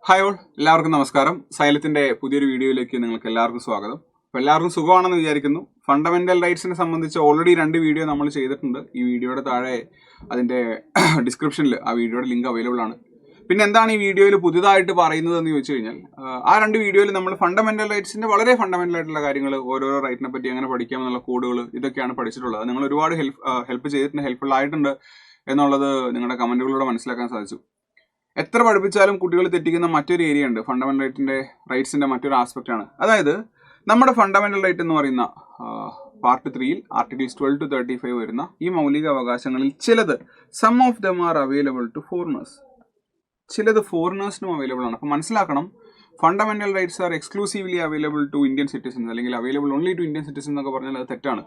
Hi all, എല്ലാവർക്കും നമസ്കാരം. സൈലത്തിന്റെ പുതിയൊരു വീഡിയോയിലേക്ക് നിങ്ങൾക്ക് എല്ലാവർക്കും സ്വാഗതം. അപ്പോൾ എല്ലാവർക്കും സുഖമാണെന്ന് വിചാരിക്കുന്നു. ഫണ്ടമെന്റൽ റൈറ്റ്സിനെ സംബന്ധിച്ച് ഓൾറെഡി 2 വീഡിയോ നമ്മൾ ചെയ്തിട്ടുണ്ട്. ഈ വീഡിയോയുടെ താഴെ അതിന്റെ ഡിസ്ക്രിപ്ഷനിൽ ആ വീഡിയോയുടെ ലിങ്ക് അവൈലബിൾ ആണ്. പിന്നെ എന്താണ് ഈ വീഡിയോയിൽ പുതുതായിട്ട് പറയുന്നത് എന്ന് ചോദിച്ചു കഴിഞ്ഞാൽ, ആ 2 വീഡിയോയിൽ നമ്മൾ ഫണ്ടമെന്റൽ റൈറ്റ്സിന്റെ വളരെ ഫണ്ടമെന്റൽ ആയിട്ടുള്ള കാര്യങ്ങൾ, ഓരോരോ റൈറ്റിനെ പറ്റി എങ്ങനെ പഠിക്കാമെന്നുള്ള കോഡുകൾ, ഇതൊക്കെയാണ് പഠിച്ചിട്ടുള്ളത്. നിങ്ങൾ ഒരുപാട് ഹെൽപ്പ് ചെയ്തിട്ടുണ്ട്, ഹെൽപ്ഫുൾ ആയിട്ടുണ്ട് എന്നുള്ളത് നിങ്ങളുടെ കമന്റുകളിലൂടെ മനസ്സിലാക്കാൻ സാധിച്ചു. എത്ര പഠിപ്പിച്ചാലും കുട്ടികൾ തെറ്റിക്കുന്ന മറ്റൊരു ഏരിയ ഉണ്ട്. ഫണ്ടമെന്റൽ റൈറ്റ്സിന്റെ മറ്റൊരു ആസ്പെക്ട് ആണ്. അതായത് നമ്മുടെ ഫണ്ടമെന്റൽ റൈറ്റ് എന്ന് പറയുന്ന പാർട്ട് 3യിൽ ആർട്ടിക്കിൾസ് 12 to 35 വരുന്ന ഈ മൗലിക അവകാശങ്ങളിൽ ചിലത് some of them are available to foreigners, ചിലത് ഫോറിനേഴ്സിനും അവൈലബിൾ ആണ്. അപ്പം മനസ്സിലാക്കണം, fundamental rights are exclusively available to Indian citizens, അല്ലെങ്കിൽ available only to Indian citizen എന്നൊക്കെ പറഞ്ഞാൽ അത് തെറ്റാണ്.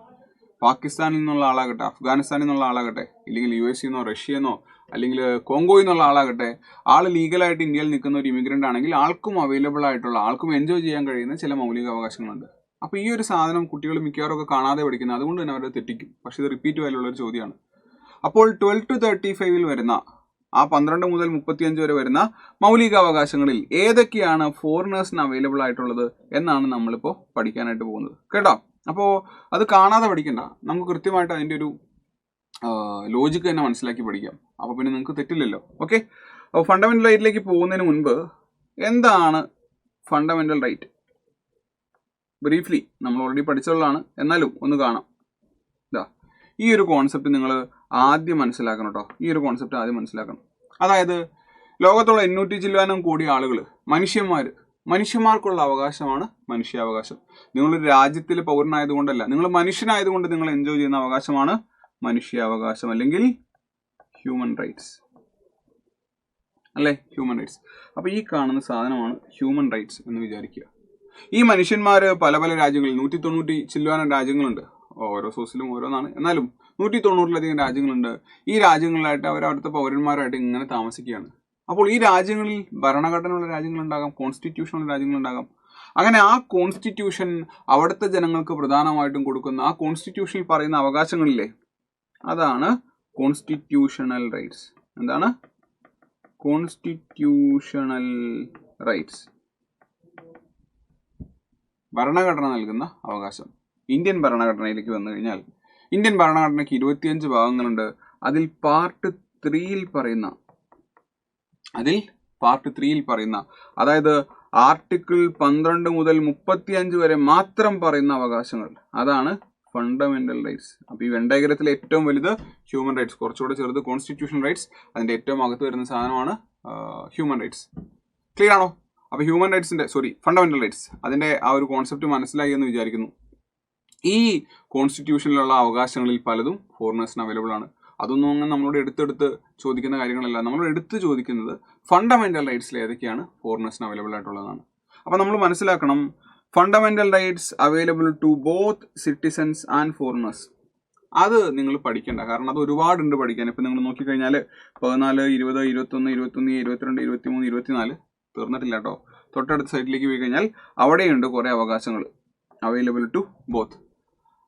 പാകിസ്ഥാനിൽ നിന്നുള്ള ആളാകട്ടെ, അഫ്ഗാനിസ്ഥാനിൽ നിന്നുള്ള ആളാകട്ടെ, ഇല്ലെങ്കിൽ USA റഷ്യന്നോ അല്ലെങ്കിൽ കോങ്കോയിൽ നിന്നുള്ള ആളാകട്ടെ, ആൾ ലീഗലായിട്ട് ഇന്ത്യയിൽ നിൽക്കുന്ന ഒരു ഇമിഗ്രന്റ് ആണെങ്കിൽ ആൾക്കും അവൈലബിൾ ആയിട്ടുള്ള, ആൾക്കും എൻജോയ് ചെയ്യാൻ കഴിയുന്ന ചില മൗലിക അവകാശങ്ങളുണ്ട്. അപ്പോൾ ഈ ഒരു സാധനം കുട്ടികൾ മിക്കവാറും ഒക്കെ കാണാതെ പഠിക്കുന്നത്, അതുകൊണ്ട് തന്നെ അവരെ തെറ്റിക്കും. പക്ഷെ ഇത് റിപ്പീറ്റ് വാല്യുള്ള ഒരു ചോദ്യമാണ്. അപ്പോൾ 12 to 35 വരുന്ന ആ 12 മുതൽ 35 വരെ വരുന്ന മൗലിക അവകാശങ്ങളിൽ ഏതൊക്കെയാണ് ഫോറിനേഴ്സിന് അവൈലബിൾ ആയിട്ടുള്ളത് എന്നാണ് നമ്മളിപ്പോൾ പഠിക്കാനായിട്ട് പോകുന്നത്. കേട്ടോ? അപ്പോൾ അത് കാണാതെ പഠിക്കണ്ട, നമുക്ക് കൃത്യമായിട്ട് അതിൻ്റെ ഒരു ലോജിക്ക് തന്നെ മനസ്സിലാക്കി പഠിക്കാം. അപ്പോൾ പിന്നെ നിങ്ങൾക്ക് തെറ്റില്ലല്ലോ. ഓക്കെ, അപ്പോൾ ഫണ്ടമെന്റൽ റൈറ്റിലേക്ക് പോകുന്നതിന് മുൻപ് എന്താണ് ഫണ്ടമെന്റൽ റൈറ്റ്? ബ്രീഫ്ലി നമ്മൾ ഓൾറെഡി പഠിച്ചുള്ളതാണ്, എന്നാലും ഒന്ന് കാണാം. ഈ ഒരു കോൺസെപ്റ്റ് നിങ്ങൾ ആദ്യം മനസ്സിലാക്കണം കേട്ടോ. ഈ ഒരു കോൺസെപ്റ്റ് ആദ്യം മനസ്സിലാക്കണം. അതായത് ലോകത്തുള്ള 800 ചില്ലാനം കോടി ആളുകൾ മനുഷ്യന്മാർക്കുള്ള അവകാശമാണ് മനുഷ്യാവകാശം. നിങ്ങളൊരു രാജ്യത്തിലെ പൗരനായതുകൊണ്ടല്ല, നിങ്ങൾ മനുഷ്യനായതുകൊണ്ട് നിങ്ങൾ എൻജോയ് ചെയ്യുന്ന അവകാശമാണ് മനുഷ്യാവകാശം, അല്ലെങ്കിൽ ഹ്യൂമൻ റൈറ്റ്സ് അല്ലേ? Human rights. അപ്പോൾ ഈ കാണുന്ന സാധനമാണ് ഹ്യൂമൻ റൈറ്റ്സ് എന്ന് വിചാരിക്കുക. ഈ മനുഷ്യന്മാർ പല പല രാജ്യങ്ങളിൽ 190 ചില്ലാനം രാജ്യങ്ങളുണ്ട്. ഓരോ സോഴ്സിലും ഓരോന്നാണ്, എന്നാലും 190-ലധികം രാജ്യങ്ങളുണ്ട്. ഈ രാജ്യങ്ങളിലായിട്ട് അവരവിടുത്തെ പൗരന്മാരായിട്ട് ഇങ്ങനെ താമസിക്കുകയാണ്. അപ്പോൾ ഈ രാജ്യങ്ങളിൽ ഭരണഘടനയുള്ള രാജ്യങ്ങളുണ്ടാകാം, കോൺസ്റ്റിറ്റ്യൂഷനുള്ള രാജ്യങ്ങളുണ്ടാകാം. അങ്ങനെ ആ കോൺസ്റ്റിറ്റ്യൂഷൻ അവിടുത്തെ ജനങ്ങൾക്ക് പ്രധാനമായിട്ടും കൊടുക്കുന്ന ആ കോൺസ്റ്റിറ്റ്യൂഷനിൽ പറയുന്ന അവകാശങ്ങളില്ലേ, അതാണ് കോൺസ്റ്റിറ്റ്യൂഷണൽ റൈറ്റ്സ്. എന്താണ് കോൺസ്റ്റിറ്റ്യൂഷണൽ റൈറ്റ്സ്? ഭരണഘടന നൽകുന്ന അവകാശം. ഇന്ത്യൻ ഭരണഘടനയിലേക്ക് വന്നു കഴിഞ്ഞാൽ, ഇന്ത്യൻ ഭരണഘടനയ്ക്ക് 25 ഭാഗങ്ങളുണ്ട്. അതിൽ പാർട്ട് 3യിൽ പറയുന്ന, അതായത് ആർട്ടിക്കിൾ 12 മുതൽ 35 വരെ മാത്രം പറയുന്ന അവകാശങ്ങൾ, അതാണ് ഫണ്ടമെന്റൽ റൈറ്റ്സ്. അപ്പോൾ ഈ വെണ്ടയഗ്രത്തിലെ ഏറ്റവും വലുത് ഹ്യൂമൻ റൈറ്റ്സ്, കുറച്ചുകൂടെ ചെറുത് കോൺസ്റ്റിറ്റ്യൂഷൻ റൈറ്റ്സ്, അതിന്റെ ഏറ്റവും അകത്ത് വരുന്ന സാധനമാണ് ഹ്യൂമൻ റൈറ്റ്സ്. ക്ലിയർ ആണോ? അപ്പോൾ ഹ്യൂമൻ റൈറ്റ്സിന്റെ ഫണ്ടമെന്റൽ റൈറ്റ്സ്, അതിന്റെ ആ ഒരു കോൺസെപ്റ്റ് മനസ്സിലായി എന്ന് വിചാരിക്കുന്നു. ഈ കോൺസ്റ്റിറ്റ്യൂഷനിലുള്ള അവകാശങ്ങളിൽ പലതും ഫോറിനേഴ്സിന് അവൈലബിൾ ആണ്. അതൊന്നും അങ്ങനെ നമ്മളോട് എടുത്തെടുത്ത് ചോദിക്കുന്ന കാര്യങ്ങളല്ല. നമ്മളോട് എടുത്ത് ചോദിക്കുന്നത് ഫണ്ടമെന്റൽ റൈറ്റ്സിൽ ഏതൊക്കെയാണ് ഫോറിനേഴ്സിന് അവൈലബിൾ ആയിട്ടുള്ളതാണ്. അപ്പോൾ നമ്മൾ മനസ്സിലാക്കണം, fundamental rights available to both citizens and foreigners. അത് നിങ്ങൾ പഠിക്കേണ്ട, കാരണം അത് ഒരുപാടുണ്ട് പഠിക്കാൻ. ഇപ്പം നിങ്ങൾ നോക്കിക്കഴിഞ്ഞാൽ 14, 20, 21, 21, 22, 23, 24 തീർന്നിട്ടില്ല കേട്ടോ. തൊട്ടടുത്ത സൈറ്റിലേക്ക് പോയി കഴിഞ്ഞാൽ അവിടെയുണ്ട് കുറേ അവകാശങ്ങൾ അവൈലബിൾ ടു ബോത്ത്.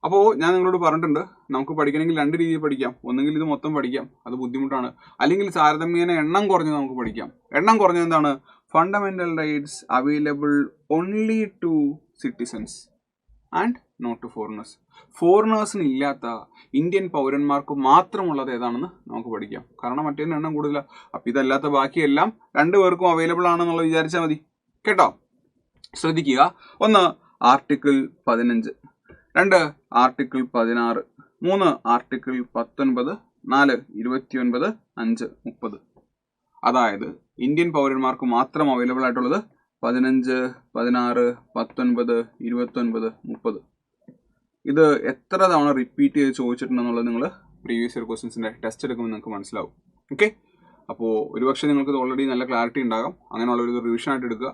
അപ്പോൾ ഞാൻ നിങ്ങളോട് പറഞ്ഞിട്ടുണ്ട്, നമുക്ക് പഠിക്കണമെങ്കിൽ 2 രീതിയിൽ പഠിക്കാം. ഒന്നെങ്കിൽ ഇത് മൊത്തം പഠിക്കാം, അത് ബുദ്ധിമുട്ടാണ്. അല്ലെങ്കിൽ താരതമ്യേന എണ്ണം കുറഞ്ഞ് നമുക്ക് പഠിക്കാം. എണ്ണം കുറഞ്ഞ എന്താണ്? Fundamental rights available only to citizens and not to foreigners. ഫോറിനേഴ്സിന് ഇല്ലാത്ത ഇന്ത്യൻ പൗരന്മാർക്ക് മാത്രമുള്ളത് ഏതാണെന്ന് നമുക്ക് പഠിക്കാം. കാരണം മറ്റേ എണ്ണം കൂടുതലാണ്. അപ്പം ഇതല്ലാത്ത ബാക്കിയെല്ലാം 2 പേർക്കും അവൈലബിൾ ആണെന്നുള്ളത് വിചാരിച്ചാൽ മതി. കേട്ടോ? ശ്രദ്ധിക്കുക. 1 ആർട്ടിക്കിൾ 15, 2 ആർട്ടിക്കിൾ 16, 3 ആർട്ടിക്കിൾ 19, 4 29, 5 30. അതായത് ഇന്ത്യൻ പൗരന്മാർക്ക് മാത്രം അവൈലബിൾ ആയിട്ടുള്ളത് 15, 16, 19, 29, 30. ഇത് എത്ര തവണ റിപ്പീറ്റ് ചെയ്ത് ചോദിച്ചിട്ടുണ്ടെന്നുള്ളത് നിങ്ങൾ പ്രീവിയസ് ഇയർ ക്വസ്റ്റ്യൻസിന്റെ ടെസ്റ്റ് എടുക്കുമ്പോൾ നിങ്ങൾക്ക് മനസ്സിലാവും. ഓക്കെ, അപ്പോൾ ഒരുപക്ഷെ നിങ്ങൾക്ക് ഓൾറെഡി നല്ല ക്ലാരിറ്റി ഉണ്ടാകാം. അങ്ങനെയുള്ളൊരു റിവിഷൻ ആയിട്ട് എടുക്കുക.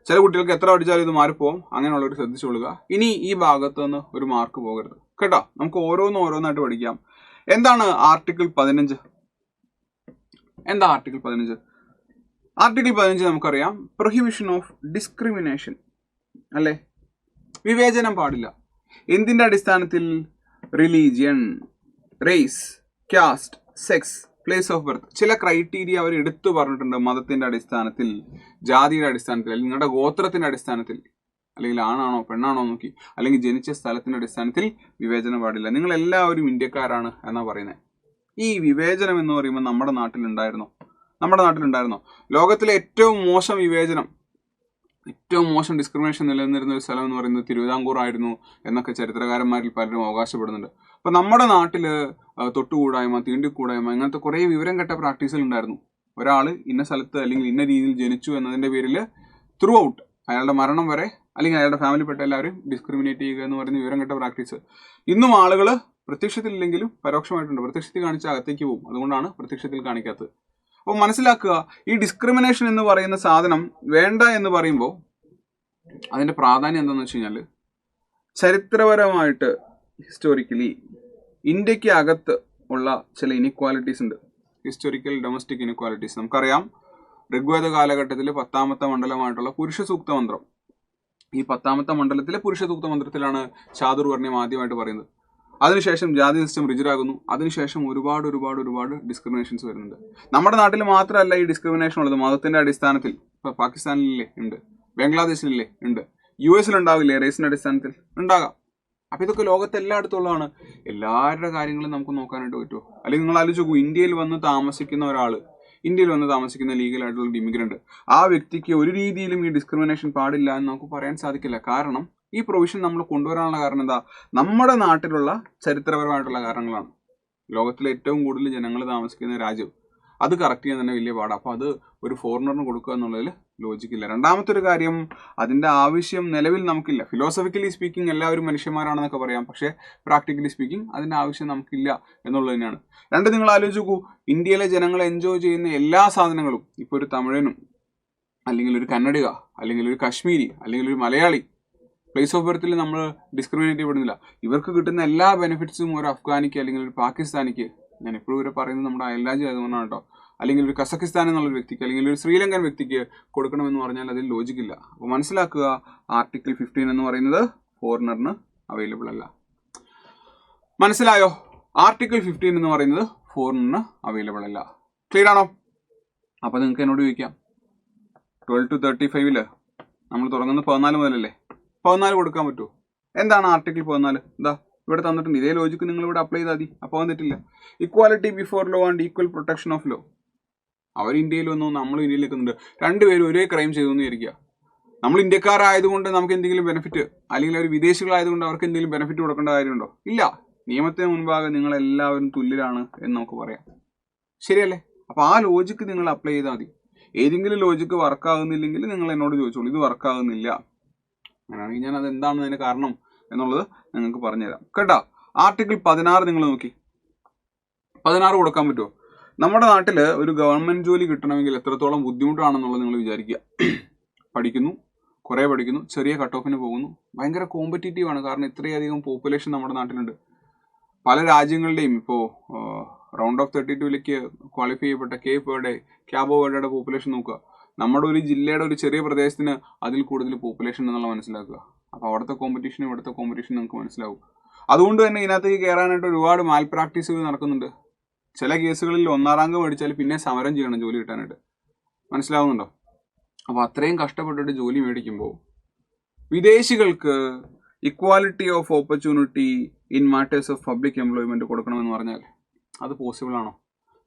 ചില കുട്ടികൾക്ക് എത്ര പഠിച്ചാലും ഇത് മാറിപ്പോവും. അങ്ങനെയുള്ളവർ ശ്രദ്ധിച്ചുകൊള്ളുക. ഇനി ഈ ഭാഗത്ത് നിന്ന് ഒരു മാർക്ക് പോകരുത് കേട്ടോ. നമുക്ക് ഓരോന്നായിട്ട് പഠിക്കാം. എന്താണ് ആർട്ടിക്കിൾ 15? എന്താ ആർട്ടിക്കിൾ 15? ആർട്ടിക്കിൾ 15 നമുക്കറിയാം, പ്രൊഹിബിഷൻ ഓഫ് ഡിസ്ക്രിമിനേഷൻ അല്ലേ? വിവേചനം പാടില്ല. എന്തിന്റെ അടിസ്ഥാനത്തിൽ? Religion, race, caste, sex place of birth, ചില ക്രൈറ്റീരിയ അവർ എടുത്തു പറഞ്ഞിട്ടുണ്ട്. മതത്തിന്റെ അടിസ്ഥാനത്തിൽ, ജാതിയുടെ അടിസ്ഥാനത്തിൽ, അല്ലെങ്കിൽ നിങ്ങളുടെ ഗോത്രത്തിന്റെ അടിസ്ഥാനത്തിൽ, അല്ലെങ്കിൽ ആണാണോ പെണ്ണാണോ നോക്കി, അല്ലെങ്കിൽ ജനിച്ച സ്ഥലത്തിന്റെ അടിസ്ഥാനത്തിൽ വിവേചനം പാടില്ല. നിങ്ങൾ എല്ലാവരും ഇന്ത്യക്കാരാണ് എന്നാ പറയുന്നത്. ഈ വിവേചനം എന്ന് പറയുമ്പോൾ നമ്മുടെ നാട്ടിലുണ്ടായിരുന്നോ? ലോകത്തിലെ ഏറ്റവും മോശം വിവേചനം, ഏറ്റവും മോശം ഡിസ്ക്രിമിനേഷൻ നിലനിന്നിരുന്ന ഒരു സ്ഥലം എന്ന് പറയുന്നത് തിരുവിതാംകൂർ ആയിരുന്നു എന്നൊക്കെ ചരിത്രകാരന്മാരിൽ പലരും അവകാശപ്പെടുന്നുണ്ട്. അപ്പൊ നമ്മുടെ നാട്ടില് തൊട്ടുകൂടായ്മ, തീണ്ടിക്കൂടായ്മ, അങ്ങനത്തെ കുറെ വിവരം കെട്ട പ്രാക്ടീസുകൾ ഉണ്ടായിരുന്നു. ഒരാൾ ഇന്ന സ്ഥലത്ത് അല്ലെങ്കിൽ ഇന്ന രീതിയിൽ ജനിച്ചു എന്നതിന്റെ പേരിൽ ത്രൂ ഔട്ട് അയാളുടെ മരണം വരെ, അല്ലെങ്കിൽ അയാളുടെ ഫാമിലിപ്പെട്ട എല്ലാവരും ഡിസ്ക്രിമിനേറ്റ് ചെയ്യുക എന്ന് പറയുന്ന വിവരം കെട്ട പ്രാക്ടീസ് ഇന്നും ആളുകൾ പ്രത്യക്ഷത്തിലില്ലെങ്കിലും പരോക്ഷമായിട്ടുണ്ട്. പ്രത്യക്ഷത്തിൽ കാണിച്ച അകത്തേക്ക് പോകും, അതുകൊണ്ടാണ് പ്രത്യക്ഷത്തിൽ കാണിക്കാത്തത്. അപ്പോൾ മനസ്സിലാക്കുക, ഈ ഡിസ്ക്രിമിനേഷൻ എന്ന് പറയുന്ന സാധനം വേണ്ട എന്ന് പറയുമ്പോൾ അതിന്റെ പ്രാധാന്യം എന്താണെന്ന് വെച്ച് കഴിഞ്ഞാൽ, ചരിത്രപരമായിട്ട് ഹിസ്റ്റോറിക്കലി ഇന്ത്യക്ക് അകത്ത് ഉള്ള ചില ഇനിക്വാലിറ്റീസ് ഉണ്ട്. ഹിസ്റ്റോറിക്കൽ ഡൊമസ്റ്റിക് ഇനിക്വാലിറ്റീസ് നമുക്കറിയാം. ഋഗ്വേദ കാലഘട്ടത്തിൽ 10ാമത്തെ മണ്ഡലമായിട്ടുള്ള പുരുഷ സൂക്ത മന്ത്രം, ഈ 10ാമത്തെ മണ്ഡലത്തിലെ പുരുഷ സൂക്ത മന്ത്രത്തിലാണ് ചാതുർവർണ്ണ്യം ആദ്യമായിട്ട് പറയുന്നത്. അതിനുശേഷം ജാതി സിസ്റ്റം റിജിഡാകുന്നു. അതിനുശേഷം ഒരുപാട് ഡിസ്ക്രിമിനേഷൻസ് വരുന്നുണ്ട്. നമ്മുടെ നാട്ടിൽ മാത്രമല്ല ഈ ഡിസ്ക്രിമിനേഷൻ ഉള്ളത്, മതത്തിന്റെ അടിസ്ഥാനത്തിൽ. ഇപ്പൊ പാകിസ്ഥാനിലില്ലേ ഉണ്ട്, ബംഗ്ലാദേശിലില്ലേ ഉണ്ട്, US ഉണ്ടാവില്ലേ റേസിന്റെ അടിസ്ഥാനത്തിൽ ഉണ്ടാകാം. അപ്പൊ ഇതൊക്കെ ലോകത്ത് എല്ലായിടത്തും ഉള്ളതാണ്. എല്ലാവരുടെ കാര്യങ്ങളും നമുക്ക് നോക്കാനായിട്ട് പറ്റുമോ? അല്ലെങ്കിൽ നിങ്ങൾ ആലോചിച്ച് നോക്കൂ, ഇന്ത്യയിൽ വന്ന് താമസിക്കുന്ന ലീഗലായിട്ടുള്ള ഇമിഗ്രന്റ്, ആ വ്യക്തിക്ക് ഒരു രീതിയിലും ഈ ഡിസ്ക്രിമിനേഷൻ പാടില്ല എന്ന് നമുക്ക് പറയാൻ സാധിക്കില്ല. കാരണം ഈ പ്രൊവിഷൻ നമ്മൾ കൊണ്ടുവരാനുള്ള കാരണം എന്താ? നമ്മുടെ നാട്ടിലുള്ള ചരിത്രപരമായിട്ടുള്ള കാരണങ്ങളാണ്. ലോകത്തിലെ ഏറ്റവും കൂടുതൽ ജനങ്ങൾ താമസിക്കുന്ന രാജ്യം, അത് കറക്റ്റ് ചെയ്യാൻ തന്നെ വലിയ പാടാണ്. അപ്പോൾ അത് ഒരു ഫോറിനറിന് കൊടുക്കുക എന്നുള്ളതിൽ ലോജിക്കില്ല. രണ്ടാമത്തെ ഒരു കാര്യം, അതിന്റെ ആവശ്യം നിലവിൽ നമുക്കില്ല. ഫിലോസഫിക്കലി സ്പീക്കിംഗ് എല്ലാവരും മനുഷ്യന്മാരാണെന്നൊക്കെ പറയാം, പക്ഷേ പ്രാക്ടിക്കലി സ്പീക്കിംഗ് അതിന്റെ ആവശ്യം നമുക്കില്ല എന്നുള്ളത് തന്നെയാണ്. രണ്ട്, നിങ്ങൾ ആലോചിച്ച് നോക്കൂ, ഇന്ത്യയിലെ ജനങ്ങൾ എൻജോയ് ചെയ്യുന്ന എല്ലാ സാധനങ്ങളും, ഇപ്പോൾ ഒരു തമിഴനും അല്ലെങ്കിൽ ഒരു കന്നഡിക അല്ലെങ്കിൽ ഒരു കാശ്മീരി അല്ലെങ്കിൽ ഒരു മലയാളി പ്ലേസ് ഓഫ് ബർത്തിൽ നമ്മൾ ഡിസ്ക്രിമിനേറ്റ് ചെയ്യപ്പെടുന്നില്ല. ഇവർക്ക് കിട്ടുന്ന എല്ലാ ബെനിഫിറ്റ്സും ഒരു അഫ്ഗാനിക്ക് അല്ലെങ്കിൽ ഒരു പാകിസ്ഥാനിക്ക്, ഞാൻ എപ്പോഴും ഇവരെ പറയുന്നത് നമ്മുടെ അയൽരാജ്യം ആയതുകൊണ്ടാണ് കേട്ടോ, അല്ലെങ്കിൽ ഒരു കസക്കിസ്ഥാൻ എന്നുള്ളൊരു വ്യക്തിക്ക് അല്ലെങ്കിൽ ഒരു ശ്രീലങ്കൻ വ്യക്തിക്ക് കൊടുക്കണമെന്ന് പറഞ്ഞാൽ അതിൽ ലോജിക്കില്ല. അപ്പോൾ മനസ്സിലാക്കുക, ആർട്ടിക്കിൾ 15 എന്ന് പറയുന്നത് ഫോറിനറിന് അവൈലബിൾ അല്ല. മനസ്സിലായോ? ആർട്ടിക്കിൾ 15 എന്ന് പറയുന്നത് ഫോറിനറിന് അവൈലബിൾ അല്ല. ക്ലിയർ ആണോ? അപ്പോൾ നിങ്ങൾക്ക് എന്നോട് ചോദിക്കാം, 12 to 35 നമ്മൾ തുടങ്ങുന്നത് 14 മുതലല്ലേ, 14 കൊടുക്കാൻ പറ്റുമോ? എന്താണ് ആർട്ടിക്കിൾ 14? എന്താ ഇവിടെ തന്നിട്ടുണ്ട്. ഇതേ ലോജിക്ക് നിങ്ങൾ ഇവിടെ അപ്ലൈ ചെയ്താൽ മതി, അപ്പോൾ വന്നിട്ടില്ല. Equality before law and equal protection of law. അവർ ഇന്ത്യയിൽ വന്നു, നമ്മൾ ഇന്ത്യയിൽ നിൽക്കുന്നുണ്ട്, രണ്ടുപേരും ഒരേ ക്രൈം ചെയ്തു എന്ന് വിചാരിക്കുക. നമ്മൾ ഇന്ത്യക്കാരായതുകൊണ്ട് നമുക്ക് എന്തെങ്കിലും ബെനിഫിറ്റ്, അല്ലെങ്കിൽ അവർ വിദേശികളായതുകൊണ്ട് അവർക്ക് എന്തെങ്കിലും ബെനിഫിറ്റ് കൊടുക്കേണ്ട കാര്യമുണ്ടോ? ഇല്ല. നിയമത്തിന് മുൻപാകെ നിങ്ങളെല്ലാവരും തുല്യരാണ് എന്ന് നമുക്ക് പറയാം. ശരിയല്ലേ? അപ്പോൾ ആ ലോജിക്ക് നിങ്ങൾ അപ്ലൈ ചെയ്താൽ മതി. ഏതെങ്കിലും ലോജിക്ക് വർക്ക് ആകുന്നില്ലെങ്കിൽ നിങ്ങൾ എന്നോട് ചോദിച്ചോളൂ, ഇത് വർക്ക് ആകുന്നില്ല, അങ്ങനെയാണെങ്കിൽ ഞാൻ അത് എന്താണ് അതിന് കാരണം എന്നുള്ളത് നിങ്ങൾക്ക് പറഞ്ഞുതരാം കേട്ടോ. ആർട്ടിക്കിൾ 16 നിങ്ങൾ നോക്കി, 16 കൊടുക്കാൻ പറ്റുമോ? നമ്മുടെ നാട്ടിൽ ഒരു ഗവൺമെന്റ് ജോലി കിട്ടണമെങ്കിൽ എത്രത്തോളം ബുദ്ധിമുട്ടാണെന്നുള്ളത് നിങ്ങൾ വിചാരിക്കുക. കുറേ പഠിക്കുന്നു, ചെറിയ കട്ട് ഓഫിന് പോകുന്നു, ഭയങ്കര കോമ്പറ്റീറ്റീവ് ആണ്. കാരണം ഇത്രയധികം പോപ്പുലേഷൻ നമ്മുടെ നാട്ടിലുണ്ട്. പല രാജ്യങ്ങളുടെയും ഇപ്പോൾ റൗണ്ട് ഓഫ് 32 ക്വാളിഫൈ ചെയ്യപ്പെട്ട ക്യാബോ വേർഡയുടെ പോപ്പുലേഷൻ നോക്കുക. നമ്മുടെ ഒരു ജില്ലയുടെ ഒരു ചെറിയ പ്രദേശത്തിന് അതിൽ കൂടുതൽ പോപ്പുലേഷൻ എന്നുള്ള മനസ്സിലാക്കുക. അപ്പോൾ അവിടുത്തെ കോമ്പറ്റീഷനും ഇവിടുത്തെ കോമ്പറ്റീഷനും നമുക്ക് മനസ്സിലാവും. അതുകൊണ്ട് തന്നെ ഇതിനകത്തേക്ക് കയറാനായിട്ട് ഒരുപാട് മാൽ പ്രാക്ടീസുകൾ നടക്കുന്നുണ്ട്. ചില കേസുകളിൽ 1ാം റാങ്ക് മേടിച്ചാൽ പിന്നെ സമരം ചെയ്യണം ജോലി കിട്ടാനായിട്ട്. മനസ്സിലാവുന്നുണ്ടോ? അപ്പോൾ അത്രയും കഷ്ടപ്പെട്ടിട്ട് ജോലി മേടിക്കുമ്പോൾ വിദേശികൾക്ക് equality of opportunity in matters of public employment കൊടുക്കണമെന്ന് പറഞ്ഞാൽ അത് പോസിബിൾ ആണോ?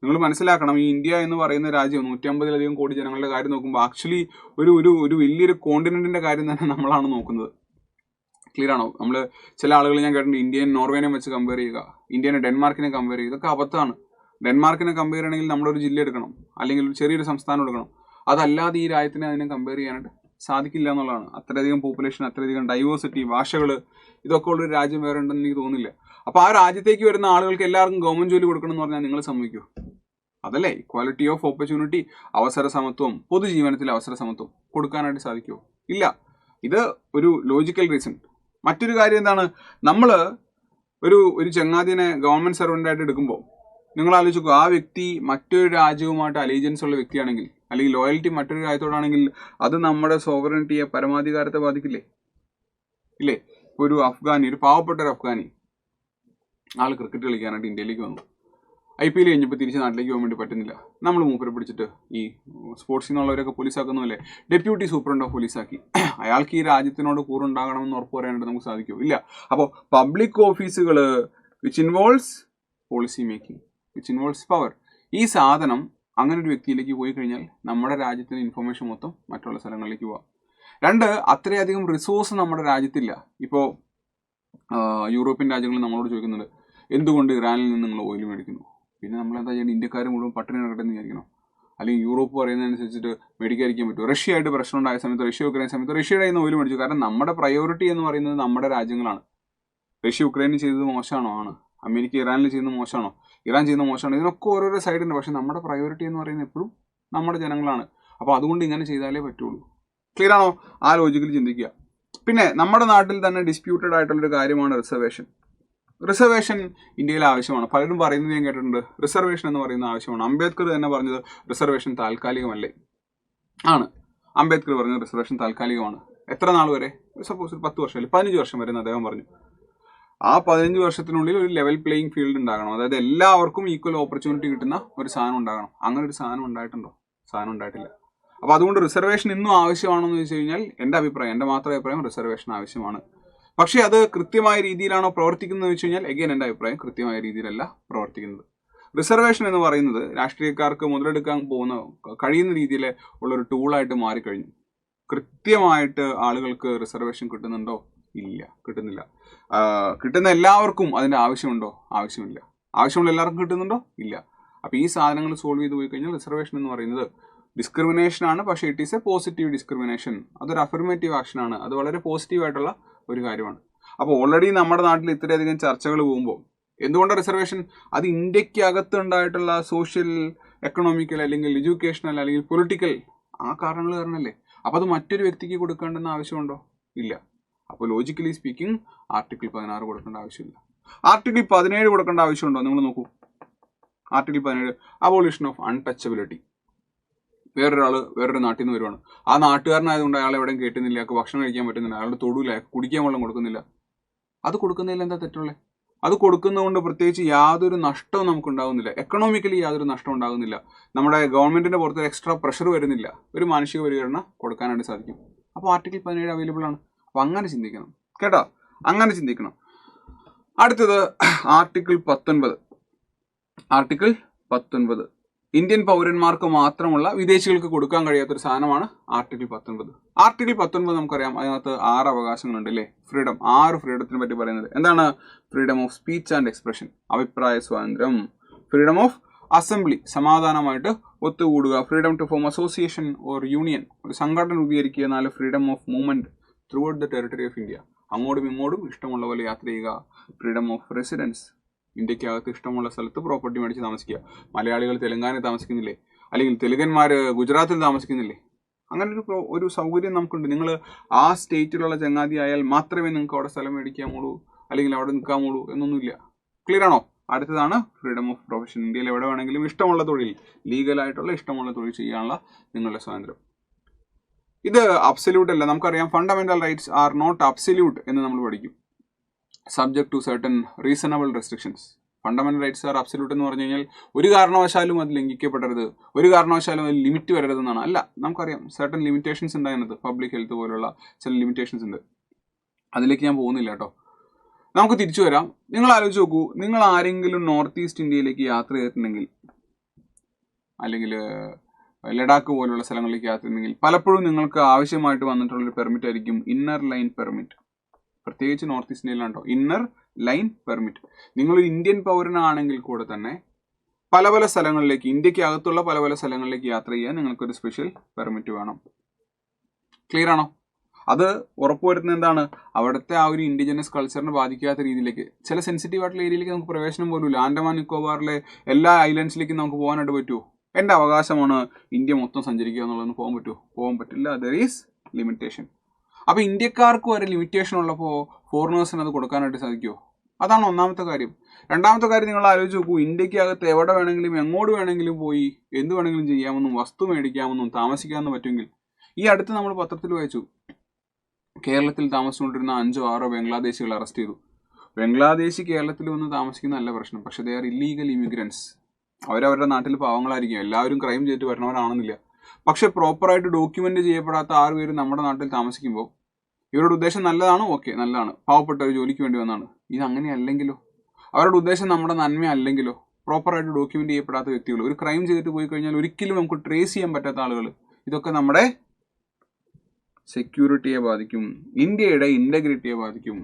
നിങ്ങൾ മനസ്സിലാക്കണം, ഈ ഇന്ത്യ എന്ന് പറയുന്ന രാജ്യം 150-ലധികം കോടി ജനങ്ങളുടെ കാര്യം നോക്കുമ്പോൾ ആക്ച്വലി ഒരു വലിയൊരു കോണ്ടിനെന്റിന്റെ കാര്യം തന്നെ നമ്മളാണ് നോക്കുന്നത്. ക്ലിയർ ആണോ? നമ്മൾ ചില ആളുകൾ ഞാൻ കേട്ടിട്ടുണ്ട്, ഇന്ത്യയും നോർവേനെയും വെച്ച് കമ്പയർ ചെയ്യുക, ഇന്ത്യനെ ഡെൻമാർക്കിനെ കമ്പയർ ചെയ്യുക. ഇതൊക്കെ അബദ്ധമാണ്. ഡെൻമാർക്കിനെ കമ്പയർ ചെയ്യണമെങ്കിൽ നമ്മളൊരു ജില്ല എടുക്കണം, അല്ലെങ്കിൽ ഒരു ചെറിയൊരു സംസ്ഥാനം എടുക്കണം. അതല്ലാതെ ഈ രാജ്യത്തിനെ അതിനെ കമ്പയർ ചെയ്യാനായിട്ട് സാധിക്കില്ല എന്നുള്ളതാണ്. അത്രയധികം പോപ്പുലേഷൻ, അത്രയധികം ഡൈവേഴ്സിറ്റി, ഭാഷകൾ, ഇതൊക്കെ ഉള്ളൊരു രാജ്യം വേറെ ഉണ്ടെന്ന് എനിക്ക് തോന്നുന്നില്ല. അപ്പോൾ ആ രാജ്യത്തേക്ക് വരുന്ന ആളുകൾക്ക് എല്ലാവർക്കും ഗവൺമെന്റ് ജോലി കൊടുക്കണം എന്ന് പറഞ്ഞാൽ നിങ്ങൾ സമ്മതിക്കൂ? അതല്ലേ ഇക്വാലിറ്റി ഓഫ് ഓപ്പർച്യൂണിറ്റി, അവസര സമത്വം, പൊതുജീവനത്തിൽ അവസര സമത്വം കൊടുക്കാനായിട്ട് സാധിക്കുമോ? ഇല്ല. ഇത് ഒരു ലോജിക്കൽ റീസൺ. മറ്റൊരു കാര്യം എന്താണ്, നമ്മൾ ഒരു ചങ്ങാതിനെ ഗവൺമെന്റ് സർവൻ്റ് ആയിട്ട് എടുക്കുമ്പോൾ നിങ്ങൾ ആലോചിക്കുക, ആ വ്യക്തി മറ്റൊരു രാജ്യവുമായിട്ട് അലീജിയൻസ് ഉള്ള വ്യക്തിയാണെങ്കിൽ, അല്ലെങ്കിൽ ലോയൽറ്റി മറ്റൊരു രാജ്യത്തോടാണെങ്കിൽ, അത് നമ്മുടെ സോവറിനിറ്റിയെ, പരമാധികാരത്തെ ബാധിക്കില്ലേ? ഇല്ലേ? ഒരു അഫ്ഗാനി, ഒരു പാവപ്പെട്ട ഒരു അഫ്ഗാനി ആൾ ക്രിക്കറ്റ് കളിക്കാനായിട്ട് ഇന്ത്യയിലേക്ക് വന്നു. IPL കഴിഞ്ഞപ്പോൾ തിരിച്ച് നാട്ടിലേക്ക് പോകാൻ വേണ്ടി പറ്റുന്നില്ല. നമ്മൾ മൂപ്പരെ പിടിച്ചിട്ട് ഈ സ്പോർട്സിൽ നിന്നുള്ളവരൊക്കെ പോലീസാക്കുന്നതല്ലേ, ഡെപ്യൂട്ടി സൂപ്രണ്ട് ഓഫ് പോലീസാക്കി. അയാൾക്ക് ഈ രാജ്യത്തിനോട് കൂറുണ്ടാകണമെന്ന് ഉറപ്പ് പറയാനായിട്ട് നമുക്ക് സാധിക്കുമോ? ഇല്ല. അപ്പോൾ പബ്ലിക് ഓഫീസുകൾ which involves policy making, which involves power, ഈ സാധനം അങ്ങനെ ഒരു വ്യക്തിയിലേക്ക് പോയി കഴിഞ്ഞാൽ നമ്മുടെ രാജ്യത്തിന് ഇൻഫർമേഷൻ മൊത്തം മറ്റുള്ള സ്ഥലങ്ങളിലേക്ക് പോകാം. 2, അത്രയധികം റിസോഴ്സ് നമ്മുടെ രാജ്യത്തില്ല. ഇപ്പോൾ യൂറോപ്യൻ രാജ്യങ്ങൾ നമ്മളോട് ചോദിക്കുന്നുണ്ട് എന്തുകൊണ്ട് ഇറാനിൽ നിന്ന് നിങ്ങൾ ഓയിൽ മേടിക്കുന്നു. പിന്നെ നമ്മളെന്താ ചെയ്യുന്നത്? ഇന്ത്യക്കാർ മുഴുവൻ പട്ടിണി കിടക്കട്ടെ എന്ന് വിചാരിക്കണം? അല്ലെങ്കിൽ യൂറോപ്പ് പറയുന്നതനുസരിച്ചിട്ട് മേടിക്കാതിരിക്കാൻ പറ്റുമോ? റഷ്യയായിട്ട് പ്രശ്നം ഉണ്ടായ സമയത്ത്, റഷ്യ ഉക്രൈൻ സമയത്ത് റഷ്യയുടെ കയ്യിൽ നിന്ന് ഓയിൽ മേടിച്ചു. കാരണം നമ്മുടെ പ്രയോറിറ്റി എന്ന് പറയുന്നത് നമ്മുടെ രാജ്യങ്ങളാണ്. റഷ്യ ഉക്രൈനിൽ ചെയ്തത് മോശമാണോ? ആണ്. അമേരിക്ക ഇറാനിൽ ചെയ്യുന്നത് മോശമാണോ? ഇറാൻ ചെയ്യുന്നത് മോശമാണോ? ഇതിനൊക്കെ ഓരോരോ സൈഡുണ്ട്. പക്ഷെ നമ്മുടെ പ്രയോറിറ്റി എന്ന് പറയുന്നത് എപ്പോഴും നമ്മുടെ ജനങ്ങളാണ്. അപ്പോൾ അതുകൊണ്ട് ഇങ്ങനെ ചെയ്താലേ പറ്റുള്ളൂ. ക്ലിയർ ആണോ? ആ ലോജിക്കിൽ ചിന്തിക്കുക. പിന്നെ നമ്മുടെ നാട്ടിൽ തന്നെ ഡിസ്പ്യൂട്ടഡ് ആയിട്ടുള്ളൊരു കാര്യമാണ് റിസർവേഷൻ. റിസർവേഷൻ ഇന്ത്യയിൽ ആവശ്യമാണ്. പലരും പറയുന്നത് ഞാൻ കേട്ടിട്ടുണ്ട്, റിസർവേഷൻ എന്ന് പറയുന്ന ആവശ്യമാണ്. അംബേദ്കർ തന്നെ പറഞ്ഞത് റിസർവേഷൻ താൽക്കാലികമല്ലേ ആണ്. അംബേദ്കർ പറഞ്ഞത് റിസർവേഷൻ താൽക്കാലികമാണ്. എത്ര നാൾ വരെ? സപ്പോസ് 10 വർഷം അല്ലെങ്കിൽ 15 വർഷം വരെ എന്ന് അദ്ദേഹം പറഞ്ഞു. ആ 15 വർഷത്തിനുള്ളിൽ ഒരു ലെവൽ പ്ലേയിങ് ഫീൽഡ് ഉണ്ടാകണം. അതായത് എല്ലാവർക്കും ഈക്വൽ ഓപ്പർച്യൂണിറ്റി കിട്ടുന്ന ഒരു സാധനം ഉണ്ടാകണം. അങ്ങനെ ഒരു സാധനം ഉണ്ടായിട്ടുണ്ടോ? സാധനം ഉണ്ടായിട്ടില്ല. അപ്പോൾ അതുകൊണ്ട് റിസർവേഷൻ ഇന്നും ആവശ്യമാണെന്ന് ചോദിച്ചു കഴിഞ്ഞാൽ എൻ്റെ മാത്രം അഭിപ്രായം റിസർവേഷൻ ആവശ്യമാണ്. പക്ഷേ അത് കൃത്യമായ രീതിയിലാണോ പ്രവർത്തിക്കുന്നത് വെച്ച് കഴിഞ്ഞാൽ എൻ്റെ അഭിപ്രായം കൃത്യമായ രീതിയിലല്ല പ്രവർത്തിക്കുന്നത്. റിസർവേഷൻ എന്ന് പറയുന്നത് രാഷ്ട്രീയക്കാർക്ക് മുതലെടുക്കാൻ കഴിയുന്ന രീതിയിൽ ഉള്ളൊരു ടൂളായിട്ട് മാറിക്കഴിഞ്ഞു. കൃത്യമായിട്ട് ആളുകൾക്ക് റിസർവേഷൻ കിട്ടുന്നുണ്ടോ? ഇല്ല, കിട്ടുന്നില്ല. കിട്ടുന്ന എല്ലാവർക്കും അതിൻ്റെ ആവശ്യമുണ്ടോ? ആവശ്യമില്ല. ആവശ്യമുള്ള എല്ലാവർക്കും കിട്ടുന്നുണ്ടോ? ഇല്ല. അപ്പോൾ ഈ സാധനങ്ങൾ സോൾവ് ചെയ്ത് പോയി കഴിഞ്ഞാൽ റിസർവേഷൻ എന്ന് പറയുന്നത് ഡിസ്ക്രിമിനേഷൻ ആണ്. പക്ഷേ it is A positive discrimination. അതൊരു അഫർമേറ്റീവ് ആക്ഷൻ ആണ്. അത് വളരെ പോസിറ്റീവായിട്ടുള്ള ഒരു കാര്യമാണ്. അപ്പോൾ ഓൾറെഡി നമ്മുടെ നാട്ടിൽ ഇത്രയധികം ചർച്ചകൾ പോകുമ്പോൾ എന്തുകൊണ്ടാണ് റിസർവേഷൻ? അത് ഇന്ത്യക്ക് അകത്തുണ്ടായിട്ടുള്ള സോഷ്യൽ, എക്കണോമിക്കൽ, അല്ലെങ്കിൽ എഡ്യൂക്കേഷണൽ, അല്ലെങ്കിൽ പൊളിറ്റിക്കൽ ആ കാരണങ്ങൾ കാരണമല്ലേ. അപ്പോൾ അത് മറ്റൊരു വ്യക്തിക്ക് കൊടുക്കേണ്ടെന്ന് ആവശ്യമുണ്ടോ? ഇല്ല. അപ്പോൾ ലോജിക്കലി സ്പീക്കിംഗ് ആർട്ടിക്കിൾ 16 കൊടുക്കേണ്ട ആവശ്യമില്ല. ആർട്ടിക്കിൾ 17 കൊടുക്കേണ്ട ആവശ്യമുണ്ടോ? നിങ്ങൾ നോക്കൂ. Article 17 abolition of untouchability. വേറൊരു നാട്ടിൽ നിന്ന് വരുവാണ്. ആ നാട്ടുകാരനായതുകൊണ്ട് അയാൾ എവിടെയും കേട്ടുന്നില്ല, അയാൾക്ക് ഭക്ഷണം കഴിക്കാൻ പറ്റുന്നില്ല, അയാളുടെ തൊടുവില്ല, കുടിക്കാൻ വെള്ളം കൊടുക്കുന്നില്ല. അത് കൊടുക്കുന്നതിൽ എന്താ തെറ്റുള്ളത്? അത് കൊടുക്കുന്നതുകൊണ്ട് പ്രത്യേകിച്ച് യാതൊരു നഷ്ടവും നമുക്ക് ഉണ്ടാകുന്നില്ല. എക്കണോമിക്കലി യാതൊരു നഷ്ടം ഉണ്ടാകുന്നില്ല. നമ്മുടെ ഗവൺമെന്റിന്റെ പുറത്ത് എക്സ്ട്രാ പ്രഷർ വരുന്നില്ല. ഒരു മാനുഷിക പരിഗണന കൊടുക്കാനായിട്ട് സാധിക്കും. അപ്പോൾ ആർട്ടിക്കിൾ 17 അവൈലബിൾ ആണ്. അപ്പോൾ അങ്ങനെ ചിന്തിക്കണം കേട്ടോ, അങ്ങനെ ചിന്തിക്കണം. അടുത്തത് ആർട്ടിക്കിൾ 19. ആർട്ടിക്കിൾ 19 ഇന്ത്യൻ പൗരന്മാർക്ക് മാത്രമുള്ള, വിദേശികൾക്ക് കൊടുക്കാൻ കഴിയാത്തൊരു സാധനമാണ് ആർട്ടിക്കിൾ 19. ആർട്ടിക്കിൾ 19 നമുക്കറിയാം, അതിനകത്ത് 6 അവകാശങ്ങളുണ്ട് അല്ലേ? ഫ്രീഡം. 6 ഫ്രീഡത്തിനെ പറ്റി പറയുന്നത് എന്താണ്? Freedom of speech and expression, അഭിപ്രായ സ്വാതന്ത്ര്യം. ഫ്രീഡം ഓഫ് അസംബ്ലി, സമാധാനമായിട്ട് ഒത്തുകൂടുക. Freedom to form association or union, ഒരു സംഘടന രൂപീകരിക്കുക. 4 freedom of movement throughout the territory of India, അങ്ങോട്ടും ഇങ്ങോട്ടും ഇഷ്ടമുള്ള പോലെ യാത്ര ചെയ്യുക. ഫ്രീഡം ഓഫ് റെസിഡൻസ്, ഇന്ത്യക്കകത്ത് ഇഷ്ടമുള്ള സ്ഥലത്ത് പ്രോപ്പർട്ടി മേടിച്ച് താമസിക്കുക. മലയാളികൾ തെലങ്കാനയിൽ താമസിക്കുന്നില്ലേ? അല്ലെങ്കിൽ തെലുങ്കന്മാർ ഗുജറാത്തിൽ താമസിക്കുന്നില്ലേ? അങ്ങനെ ഒരു സൗകര്യം നമുക്കുണ്ട്. നിങ്ങൾ ആ സ്റ്റേറ്റിലുള്ള ചങ്ങാതി ആയാൽ മാത്രമേ നിങ്ങൾക്ക് അവിടെ സ്ഥലം മേടിക്കാമുള്ളൂ, അല്ലെങ്കിൽ അവിടെ നിൽക്കാമുള്ളൂ എന്നൊന്നുമില്ല. ക്ലിയർ ആണോ? അടുത്തതാണ് ഫ്രീഡം ഓഫ് പ്രൊഫഷൻ. ഇന്ത്യയിൽ എവിടെ വേണമെങ്കിലും ഇഷ്ടമുള്ള തൊഴിൽ, ലീഗലായിട്ടുള്ള ഇഷ്ടമുള്ള തൊഴിൽ ചെയ്യാനുള്ള നിങ്ങളുടെ സ്വാതന്ത്ര്യം. ഇത് അബ്സല്യൂട്ട് അല്ല. നമുക്കറിയാം fundamental rights are not absolute എന്ന് നമ്മൾ പഠിക്കും. Subject to certain reasonable restrictions. Fundamental rights are absolute എന്ന് പറഞ്ഞു കഴിഞ്ഞാൽ ഒരു കാരണവശാലും അത് ലംഘിക്കപ്പെടരുത്, ഒരു കാരണവശാലും അത് ലിമിറ്റ് വരരുതെന്നാണ്. അല്ല, നമുക്കറിയാം സർട്ടൻ ലിമിറ്റേഷൻസ് ഉണ്ട് അതിനകത്ത്. പബ്ലിക് ഹെൽത്ത് പോലുള്ള ചില ലിമിറ്റേഷൻസ് ഉണ്ട്. അതിലേക്ക് ഞാൻ പോകുന്നില്ല കേട്ടോ. നമുക്ക് തിരിച്ചു വരാം. നിങ്ങൾ ആലോചിച്ച് നോക്കൂ, നിങ്ങൾ ആരെങ്കിലും നോർത്ത് ഈസ്റ്റ് ഇന്ത്യയിലേക്ക് യാത്ര ചെയ്തിട്ടുണ്ടെങ്കിൽ, അല്ലെങ്കിൽ ലഡാക്ക് പോലുള്ള സ്ഥലങ്ങളിലേക്ക് യാത്ര ചെയ്യുന്നെങ്കിൽ, പലപ്പോഴും നിങ്ങൾക്ക് ആവശ്യമായിട്ട് വന്നിട്ടുള്ളൊരു പെർമിറ്റ് ആയിരിക്കും ഇന്നർ ലൈൻ പെർമിറ്റ്. പ്രത്യേകിച്ച് നോർത്ത് ഈസ്റ്റ് ഇന്ത്യയിലാണ്ടോ ഇന്നർ ലൈൻ പെർമിറ്റ്. നിങ്ങളൊരു ഇന്ത്യൻ പൗരനാണെങ്കിൽ കൂടെ തന്നെ പല പല സ്ഥലങ്ങളിലേക്ക്, ഇന്ത്യക്ക് അകത്തുള്ള പല പല സ്ഥലങ്ങളിലേക്ക് യാത്ര ചെയ്യാൻ നിങ്ങൾക്കൊരു സ്പെഷ്യൽ പെർമിറ്റ് വേണം. ക്ലിയർ ആണോ? അത് ഉറപ്പുവരുത്തുന്നത് എന്താണ്? അവിടുത്തെ ആ ഒരു ഇൻഡിജിനസ് കൾച്ചറിനെ ബാധിക്കാത്ത രീതിയിലേക്ക്, ചില സെൻസിറ്റീവ് ആയിട്ടുള്ള ഏരിയയിലേക്ക് നമുക്ക് പ്രവേശനം പോലും ഇല്ല. ആൻഡമാൻ നിക്കോബാറിലെ എല്ലാ ഐലൻഡ്സിലേക്കും നമുക്ക് പോകാനായിട്ട് പറ്റുമോ? എൻ്റെ അവകാശമാണ് ഇന്ത്യ മൊത്തം സഞ്ചരിക്കുക എന്നുള്ളതൊന്ന് പോകാൻ പറ്റുമോ? പോകാൻ പറ്റില്ല. There is limitation. അപ്പോൾ ഇന്ത്യക്കാർക്ക് വരെ ലിമിറ്റേഷൻ ഉള്ളപ്പോൾ ഫോറിനേഴ്സിന് അത് കൊടുക്കാനായിട്ട് സാധിക്കുമോ? അതാണ് ഒന്നാമത്തെ കാര്യം. രണ്ടാമത്തെ കാര്യം, നിങ്ങൾ ആലോചിച്ച് നോക്കൂ, ഇന്ത്യക്ക് അകത്ത് എവിടെ വേണമെങ്കിലും എങ്ങോട്ട് വേണമെങ്കിലും പോയി എന്ത് വേണമെങ്കിലും ചെയ്യാമെന്നും വസ്തു മേടിക്കാമെന്നും താമസിക്കാമെന്നും പറ്റുമെങ്കിൽ, ഈ അടുത്ത് നമ്മൾ പത്രത്തിൽ വായിച്ചു, കേരളത്തിൽ താമസിച്ചുകൊണ്ടിരുന്ന 5-6 ബംഗ്ലാദേശികൾ അറസ്റ്റ് ചെയ്തു. ബംഗ്ലാദേശി കേരളത്തിൽ വന്ന് താമസിക്കുന്ന നല്ല പ്രശ്നം, പക്ഷെ ദേ ആർ ഇല്ലീഗൽ ഇമിഗ്രൻസ്. അവരവരുടെ നാട്ടിൽ പാവങ്ങളായിരിക്കും, എല്ലാവരും ക്രൈം ചെയ്തിട്ട് വരണവരാണെന്നില്ല. പക്ഷെ പ്രോപ്പറായിട്ട് ഡോക്യുമെന്റ് ചെയ്യപ്പെടാത്ത 6 പേര് നമ്മുടെ നാട്ടിൽ താമസിക്കുമ്പോൾ ഇവരുടെ ഉദ്ദേശം നല്ലതാണോ? ഓക്കെ, നല്ലതാണ്, പാവപ്പെട്ട ഒരു ജോലിക്ക് വേണ്ടി വന്നതാണ്. ഇത് അങ്ങനെയല്ലെങ്കിലോ? അവരുടെ ഉദ്ദേശം നമ്മുടെ നന്മ അല്ലെങ്കിലോ? പ്രോപ്പറായിട്ട് ഡോക്യുമെന്റ് ചെയ്യപ്പെടാത്ത വ്യക്തികൾ, ഒരു ക്രൈം ചെയ്തിട്ട് പോയി കഴിഞ്ഞാൽ ഒരിക്കലും നമുക്ക് ട്രേസ് ചെയ്യാൻ പറ്റാത്ത ആളുകൾ, ഇതൊക്കെ നമ്മുടെ സെക്യൂരിറ്റിയെ ബാധിക്കും, ഇന്ത്യയുടെ ഇന്റഗ്രിറ്റിയെ ബാധിക്കും,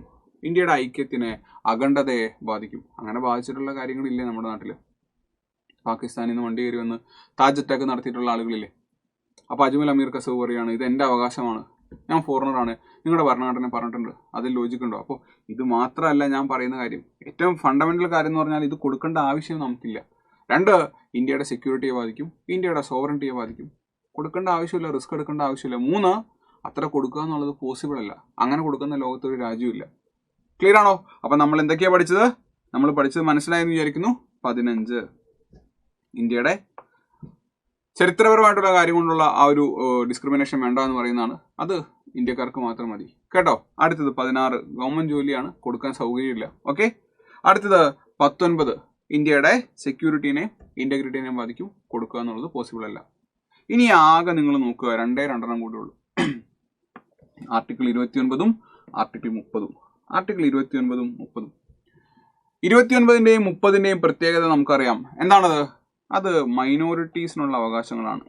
ഇന്ത്യയുടെ ഐക്യത്തിനെ, അഖണ്ഡതയെ ബാധിക്കും. അങ്ങനെ ബാധിച്ചിട്ടുള്ള കാര്യങ്ങളില്ലേ നമ്മുടെ നാട്ടിൽ? പാകിസ്ഥാനിൽ നിന്ന് വണ്ടി കയറി വന്ന് താജ് അറ്റാക്ക് നടത്തിയിട്ടുള്ള ആളുകളില്ലേ? അപ്പോൾ അജ്മൽ അമീർ കസവ് പറയുകയാണ് ഇത് എൻ്റെ അവകാശമാണ്, ഞാൻ ഫോറിനറാണ്, നിങ്ങളുടെ ഭരണഘടന പറഞ്ഞിട്ടുണ്ട്, അതിൽ ലോജിക്കുണ്ടോ? അപ്പോൾ ഇത് മാത്രമല്ല ഞാൻ പറയുന്ന കാര്യം, ഏറ്റവും ഫണ്ടമെന്റൽ കാര്യം എന്ന് പറഞ്ഞാൽ ഇത് കൊടുക്കേണ്ട ആവശ്യം നമുക്കില്ല. 2, ഇന്ത്യയുടെ സെക്യൂരിറ്റിയെ ബാധിക്കും, ഇന്ത്യയുടെ സോവറിറ്റിയെ ബാധിക്കും, കൊടുക്കേണ്ട ആവശ്യമില്ല, റിസ്ക് എടുക്കേണ്ട ആവശ്യമില്ല. 3, അത്ര കൊടുക്കുക എന്നുള്ളത് പോസിബിൾ അല്ല, അങ്ങനെ കൊടുക്കുന്ന ലോകത്തൊരു രാജ്യമില്ല. ക്ലിയർ ആണോ? അപ്പം നമ്മൾ എന്തൊക്കെയാണ് പഠിച്ചത്? നമ്മൾ പഠിച്ചത് മനസ്സിലായെന്ന് വിചാരിക്കുന്നു. 15 ഇന്ത്യയുടെ ചരിത്രപരമായിട്ടുള്ള കാര്യം കൊണ്ടുള്ള ആ ഒരു ഡിസ്ക്രിമിനേഷൻ വേണ്ട എന്ന് പറയുന്നതാണ്, അത് ഇന്ത്യക്കാർക്ക് മാത്രം മതി കേട്ടോ. അടുത്തത് 16 ഗവൺമെന്റ് ജോലിയാണ്, കൊടുക്കാൻ സൗകര്യമില്ല. ഓക്കെ. അടുത്തത് 19 ഇന്ത്യയുടെ സെക്യൂരിറ്റീനെയും ഇന്റഗ്രിറ്റിനെയും ബാധിക്കും, കൊടുക്കുക എന്നുള്ളത് പോസിബിൾ അല്ല. ഇനി ആകെ നിങ്ങൾ നോക്കുക, 2 കൂടെ ഉള്ളൂ. ആർട്ടിക്കിൾ 29ഉം ആർട്ടിക്കിൾ 30ഉം. ആർട്ടിക്കിൾ 29ഉം 30ഉം. 29ന്റെയും 30ന്റെയും പ്രത്യേകത നമുക്കറിയാം. എന്താണത്? അത് മൈനോറിറ്റീസിനുള്ള അവകാശങ്ങളാണ്.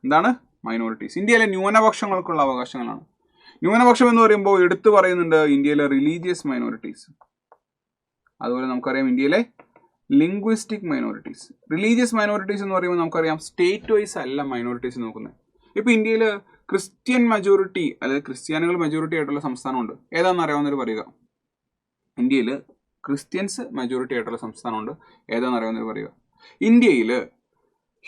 എന്താണ്? മൈനോറിറ്റീസ്, ഇന്ത്യയിലെ ന്യൂനപക്ഷങ്ങൾക്കുള്ള അവകാശങ്ങളാണ്. ന്യൂനപക്ഷം എന്ന് പറയുമ്പോൾ എടുത്തു പറയുന്നുണ്ട് ഇന്ത്യയിലെ റിലീജിയസ് മൈനോറിറ്റീസ്, അതുപോലെ നമുക്കറിയാം ഇന്ത്യയിലെ ലിംഗ്വിസ്റ്റിക് മൈനോറിറ്റീസ്. റിലീജിയസ് മൈനോറിറ്റീസ് എന്ന് പറയുമ്പോൾ നമുക്കറിയാം സ്റ്റേറ്റ് വൈസ് അല്ല മൈനോറിറ്റീസ് നോക്കുന്നത്. ഇപ്പോൾ ഇന്ത്യയിൽ ക്രിസ്ത്യൻ മെജോറിറ്റി, അതായത് ക്രിസ്ത്യാനികൾ മെജോറിറ്റി ആയിട്ടുള്ള സംസ്ഥാനമുണ്ട്. ഏതാണെന്ന് അറിയാവുന്നവർ പറയുക. ഇന്ത്യയിൽ ക്രിസ്ത്യൻസ് മെജോറിറ്റി ആയിട്ടുള്ള സംസ്ഥാനമുണ്ട്, ഏതാണെന്ന് അറിയാവുന്നവർ പറയുക. ഇന്ത്യയിൽ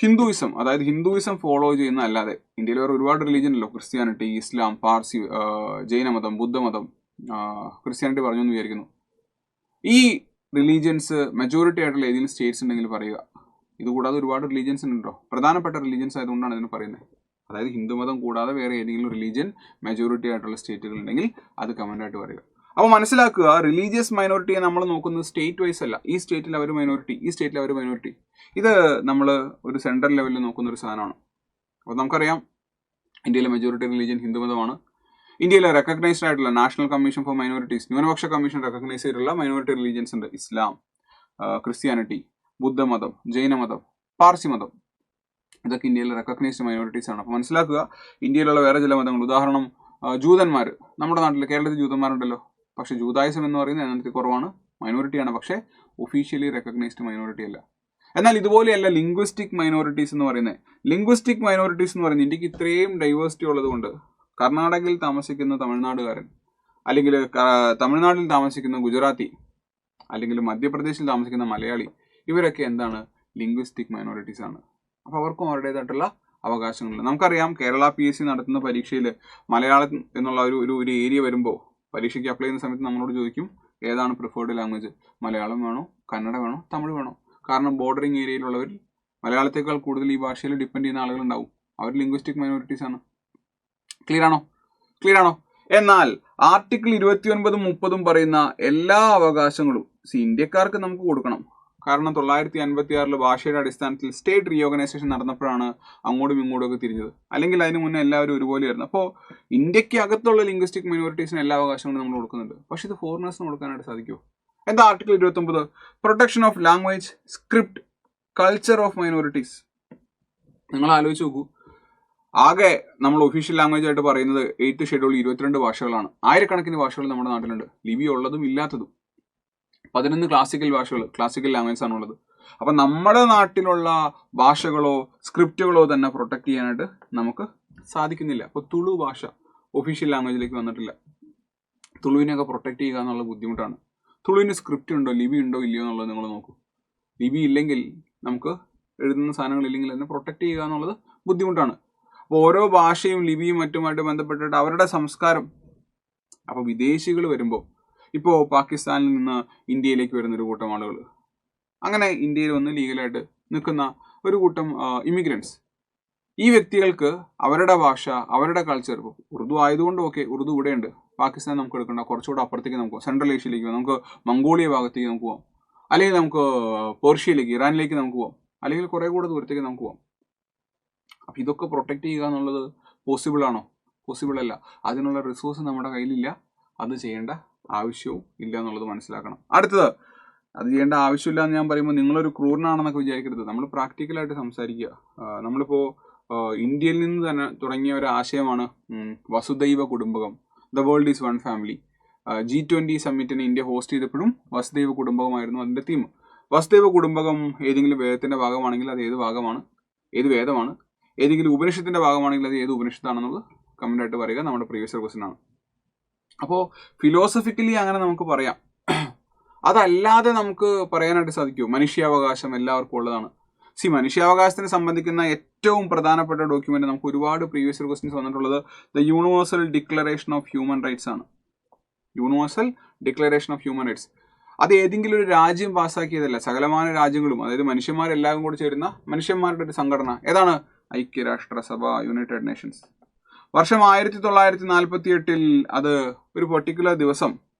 ഹിന്ദുയിസം, അതായത് ഹിന്ദുയിസം ഫോളോ ചെയ്യുന്ന അല്ലാതെ ഇന്ത്യയിൽ വേറെ ഒരുപാട് റിലീജിയൻ ഉണ്ടല്ലോ, ക്രിസ്ത്യാനിറ്റി, ഇസ്ലാം, പാർസി, ജൈനമതം, ബുദ്ധമതം, ക്രിസ്ത്യാനിറ്റി പറഞ്ഞു എന്ന് വിചാരിക്കുന്നു. ഈ റിലീജിയൻസ് മെജോറിറ്റി ആയിട്ടുള്ള ഏതെങ്കിലും സ്റ്റേറ്റ്സ് ഉണ്ടെങ്കിൽ പറയുക. ഇതുകൂടാതെ ഒരുപാട് റിലീജിയൻസ് ഉണ്ടോ, പ്രധാനപ്പെട്ട റിലീജിയൻസ് ആയതുകൊണ്ടാണ് ഇതിന് പറയുന്നത്. അതായത് ഹിന്ദുമതം കൂടാതെ വേറെ ഏതെങ്കിലും റിലീജിയൻ മെജോറിറ്റി ആയിട്ടുള്ള സ്റ്റേറ്റുകൾ ഉണ്ടെങ്കിൽ അത് കമന്റ് ആയിട്ട് പറയുക. അപ്പോൾ മനസ്സിലാക്കുക, റിലീജിയസ് മൈനോറിറ്റിയെ നമ്മൾ നോക്കുന്നത് സ്റ്റേറ്റ് വൈസ് അല്ല, ഈ സ്റ്റേറ്റിൽ അവർ മൈനോറിറ്റി, ഈ സ്റ്റേറ്റിൽ അവർ മൈനോറിറ്റി. ഇത് നമ്മൾ ഒരു സെൻട്രൽ ലെവലിൽ നോക്കുന്ന ഒരു സാധനമാണ്. അപ്പോൾ നമുക്കറിയാം ഇന്ത്യയിലെ മെജോറിറ്റി റിലീജിയൻ ഹിന്ദുമതമാണ്. ഇന്ത്യയിലെ റെക്കഗ്നൈസ്ഡ് ആയിട്ടുള്ള നാഷണൽ കമ്മീഷൻ ഫോർ മൈനോറിറ്റീസ്, ന്യൂനപക്ഷ കമ്മീഷൻ റെക്കഗ്നൈസ് ചെയ്തിട്ടുള്ള മൈനോറിറ്റി റിലീജിയൻസ് ഉണ്ട്. ഇസ്ലാം, ക്രിസ്ത്യാനിറ്റി, ബുദ്ധമതം, ജൈനമതം, പാർസി മതം, ഇതൊക്കെ ഇന്ത്യയിലെ റെക്കഗ്നൈസ്ഡ് മൈനോറിറ്റീസ് ആണ്. അപ്പോൾ മനസ്സിലാക്കുക, ഇന്ത്യയിലുള്ള വേറെ ചില മതങ്ങൾ, ഉദാഹരണം ജൂതന്മാർ, നമ്മുടെ നാട്ടിൽ കേരളത്തിൽ ജൂതന്മാരുണ്ടല്ലോ, പക്ഷേ ജൂതായുസം എന്ന് പറയുന്നത് എണ്ണത്തിൽ കുറവാണ്, മൈനോറിറ്റിയാണ്, പക്ഷേ ഒഫീഷ്യലി റെക്കഗ്നൈസ്ഡ് മൈനോറിറ്റി അല്ല. എന്നാൽ ഇതുപോലെയല്ല ലിംഗ്വിസ്റ്റിക് മൈനോറിറ്റീസ് എന്ന് പറയുന്നത്. ലിംഗ്വിസ്റ്റിക് മൈനോറിറ്റീസ് എന്ന് പറയുന്നത് ഇന്ത്യക്ക് ഇത്രയും ഡൈവേഴ്സിറ്റി ഉള്ളതുകൊണ്ട് കർണാടകയിൽ താമസിക്കുന്ന തമിഴ്നാടുകാരൻ, അല്ലെങ്കിൽ തമിഴ്നാട്ടിൽ താമസിക്കുന്ന ഗുജറാത്തി, അല്ലെങ്കിൽ മധ്യപ്രദേശിൽ താമസിക്കുന്ന മലയാളി, ഇവരൊക്കെ എന്താണ്? ലിംഗ്വിസ്റ്റിക് മൈനോറിറ്റീസ് ആണ്. അപ്പോൾ അവർക്കും അവരുടേതായിട്ടുള്ള അവകാശങ്ങളുണ്ട്. നമുക്കറിയാം കേരള PSC നടത്തുന്ന പരീക്ഷയിൽ മലയാളം എന്നുള്ള ഒരു ഏരിയ വരുമ്പോൾ പരീക്ഷയ്ക്ക് അപ്ലൈ ചെയ്യുന്ന സമയത്ത് നമ്മളോട് ചോദിക്കും ഏതാണ് പ്രിഫേർഡ് ലാംഗ്വേജ്, മലയാളം വേണോ, കന്നഡ വേണോ, തമിഴ് വേണോ? കാരണം ബോർഡറിങ് ഏരിയയിലുള്ളവർ മലയാളത്തേക്കാൾ കൂടുതൽ ഈ ഭാഷയിൽ ഡിപ്പെൻഡ് ചെയ്യുന്ന ആളുകളുണ്ടാവും, അവർ ലിംഗ്വിസ്റ്റിക് മൈനോറിറ്റീസ് ആണ്. ക്ലിയർ ആണോ? എന്നാൽ ആർട്ടിക്കിൾ 29ഉം 30ഉം പറയുന്ന എല്ലാ അവകാശങ്ങളും ഇന്ത്യക്കാർക്ക് നമുക്ക് കൊടുക്കണം. കാരണം 956 ഭാഷയുടെ അടിസ്ഥാനത്തിൽ സ്റ്റേറ്റ് റീഓർഗനൈസേഷൻ നടന്നപ്പോഴാണ് അങ്ങോട്ടും ഇങ്ങോട്ടും ഒക്കെ തിരിഞ്ഞത്. അല്ലെങ്കിൽ അതിന് മുന്നേ എല്ലാവരും ഒരുപോലെയായിരുന്നു. അപ്പോൾ ഇന്ത്യക്ക് അകത്തുള്ള ലിംഗ്വിസ്റ്റിക് മൈനോറിറ്റീസിന് എല്ലാ അവകാശങ്ങളും നമ്മൾ കൊടുക്കുന്നുണ്ട്. പക്ഷേ ഇത് ഫോറിനേഴ്സിന് കൊടുക്കാനായിട്ട് സാധിക്കുമോ? എന്താ article 29? Protection of language, script, culture of minorities. നിങ്ങൾ ആലോചിച്ച് നോക്കൂ, ആകെ നമ്മൾ ഒഫീഷ്യൽ ലാംഗ്വേജ് ആയിട്ട് പറയുന്നത് 8th ഷെഡ്യൂൾ 22 ഭാഷകളാണ്. ആയിരക്കണക്കിന് ഭാഷകൾ നമ്മുടെ നാട്ടിലുണ്ട്, ലിപി ഉള്ളതും ഇല്ലാത്തതും. 11 ക്ലാസിക്കൽ ഭാഷകൾ, ക്ലാസിക്കൽ ലാംഗ്വേജ് ആണുള്ളത്. അപ്പം നമ്മുടെ നാട്ടിലുള്ള ഭാഷകളോ സ്ക്രിപ്റ്റുകളോ തന്നെ പ്രൊട്ടക്ട് ചെയ്യാനായിട്ട് നമുക്ക് സാധിക്കുന്നില്ല. അപ്പോൾ തുളു ഭാഷ ഒഫീഷ്യൽ ലാംഗ്വേജിലേക്ക് വന്നിട്ടില്ല. തുളുവിനെയൊക്കെ പ്രൊട്ടക്ട് ചെയ്യുക എന്നുള്ള ബുദ്ധിമുട്ടാണ്. തുളുവിന് സ്ക്രിപ്റ്റ് ഉണ്ടോ, ലിപി ഉണ്ടോ ഇല്ലയോ എന്നുള്ളത് നിങ്ങൾ നോക്കൂ. ലിപി ഇല്ലെങ്കിൽ, നമുക്ക് എഴുതുന്ന സാധനങ്ങൾ ഇല്ലെങ്കിൽ അതിനെ പ്രൊട്ടക്ട് ചെയ്യുക എന്നുള്ളത് ബുദ്ധിമുട്ടാണ്. അപ്പോൾ ഓരോ ഭാഷയും ലിപിയും മറ്റുമായിട്ട് ബന്ധപ്പെട്ടിട്ട് അവരുടെ സംസ്കാരം. അപ്പോൾ വിദേശികൾ വരുമ്പോൾ, ഇപ്പോൾ പാകിസ്ഥാനിൽ നിന്ന് ഇന്ത്യയിലേക്ക് വരുന്നൊരു കൂട്ടം ആളുകൾ, അങ്ങനെ ഇന്ത്യയിൽ വന്ന് ലീഗലായിട്ട് നിൽക്കുന്ന ഒരു കൂട്ടം ഇമിഗ്രൻസ്, ഈ വ്യക്തികൾക്ക് അവരുടെ ഭാഷ, അവരുടെ കൾച്ചർ, ഉറുദു ആയതുകൊണ്ട് ഓക്കെ, ഉറുദു ഇവിടെയുണ്ട്, പാകിസ്ഥാൻ നമുക്ക് എടുക്കേണ്ട, കുറച്ചുകൂടെ അപ്പുറത്തേക്ക് നമുക്ക് പോകാം, സെൻട്രൽ ഏഷ്യയിലേക്ക് പോകാം, നമുക്ക് മംഗോളിയ ഭാഗത്തേക്ക് നമുക്ക് പോകാം, അല്ലെങ്കിൽ നമുക്ക് പേർഷ്യയിലേക്ക്, ഇറാനിലേക്ക് നമുക്ക് പോകാം. അല്ലെങ്കിൽ കുറേ കൂടെ ദൂരത്തേക്ക് നമുക്ക് പോകാം. അപ്പം ഇതൊക്കെ പ്രൊട്ടക്റ്റ് ചെയ്യുക എന്നുള്ളത് പോസിബിൾ ആണോ? പോസിബിൾ അല്ല. അതിനുള്ള റിസോഴ്സ് നമ്മുടെ കയ്യിലില്ല. അത് ചെയ്യേണ്ട ആവശ്യവും ഇല്ല എന്നുള്ളത് മനസ്സിലാക്കണം. അടുത്തത്, അത് ചെയ്യേണ്ട ആവശ്യമില്ല എന്ന് ഞാൻ പറയുമ്പോൾ നിങ്ങളൊരു ക്രൂരനാണെന്നൊക്കെ വിചാരിക്കരുത്. നമ്മൾ പ്രാക്ടിക്കലായിട്ട് സംസാരിക്കുക. നമ്മളിപ്പോൾ ഇന്ത്യയിൽ നിന്ന് തന്നെ തുടങ്ങിയ ഒരു ആശയമാണ് വസുദൈവ കുടുംബകം, the world is one family. G20 സമ്മിറ്റിന് ഇന്ത്യ ഹോസ്റ്റ് ചെയ്തപ്പോഴും വസുദൈവ കുടുംബകമായിരുന്നു അതിൻ്റെ തീം. വസുദൈവ കുടുംബകം ഏതെങ്കിലും വേദത്തിൻ്റെ ഭാഗമാണെങ്കിൽ അത് ഏത് ഭാഗമാണ്, ഏത് വേദമാണ്, ഏതെങ്കിലും ഉപനിഷത്തിൻ്റെ ഭാഗമാണെങ്കിൽ അത് ഏത് ഉപനിഷത്താണെന്നുള്ളത് കമൻ്റായിട്ട് പറയുക. നമ്മുടെ പ്രീവിയസ് ക്വസ്റ്റ്യൻ ആണ്. അപ്പോൾ ഫിലോസഫിക്കലി അങ്ങനെ നമുക്ക് പറയാം. അതല്ലാതെ നമുക്ക് പറയാനായിട്ട് സാധിക്കുമോ? മനുഷ്യാവകാശം എല്ലാവർക്കും ഉള്ളതാണ്. മനുഷ്യാവകാശത്തിനെ സംബന്ധിക്കുന്ന ഏറ്റവും പ്രധാനപ്പെട്ട ഡോക്യുമെന്റ് നമുക്ക് ഒരുപാട് പ്രീവിയസ് ക്വസ്റ്റ്യൻസ് വന്നിട്ടുള്ളത് the universal declaration of human rights ആണ്. Universal declaration of human rights അത് ഏതെങ്കിലും ഒരു രാജ്യം പാസ്സാക്കിയതല്ല. സകലമാന രാജ്യങ്ങളും, അതായത് മനുഷ്യന്മാരെല്ലാവരും കൂടി ചേരുന്ന മനുഷ്യന്മാരുടെ ഒരു സംഘടന. ഏതാണ്? ഐക്യരാഷ്ട്രസഭ, യുണൈറ്റഡ് നേഷൻസ്. വർഷം 1948 അത് ഒരു പെർട്ടിക്കുലർ ദിവസം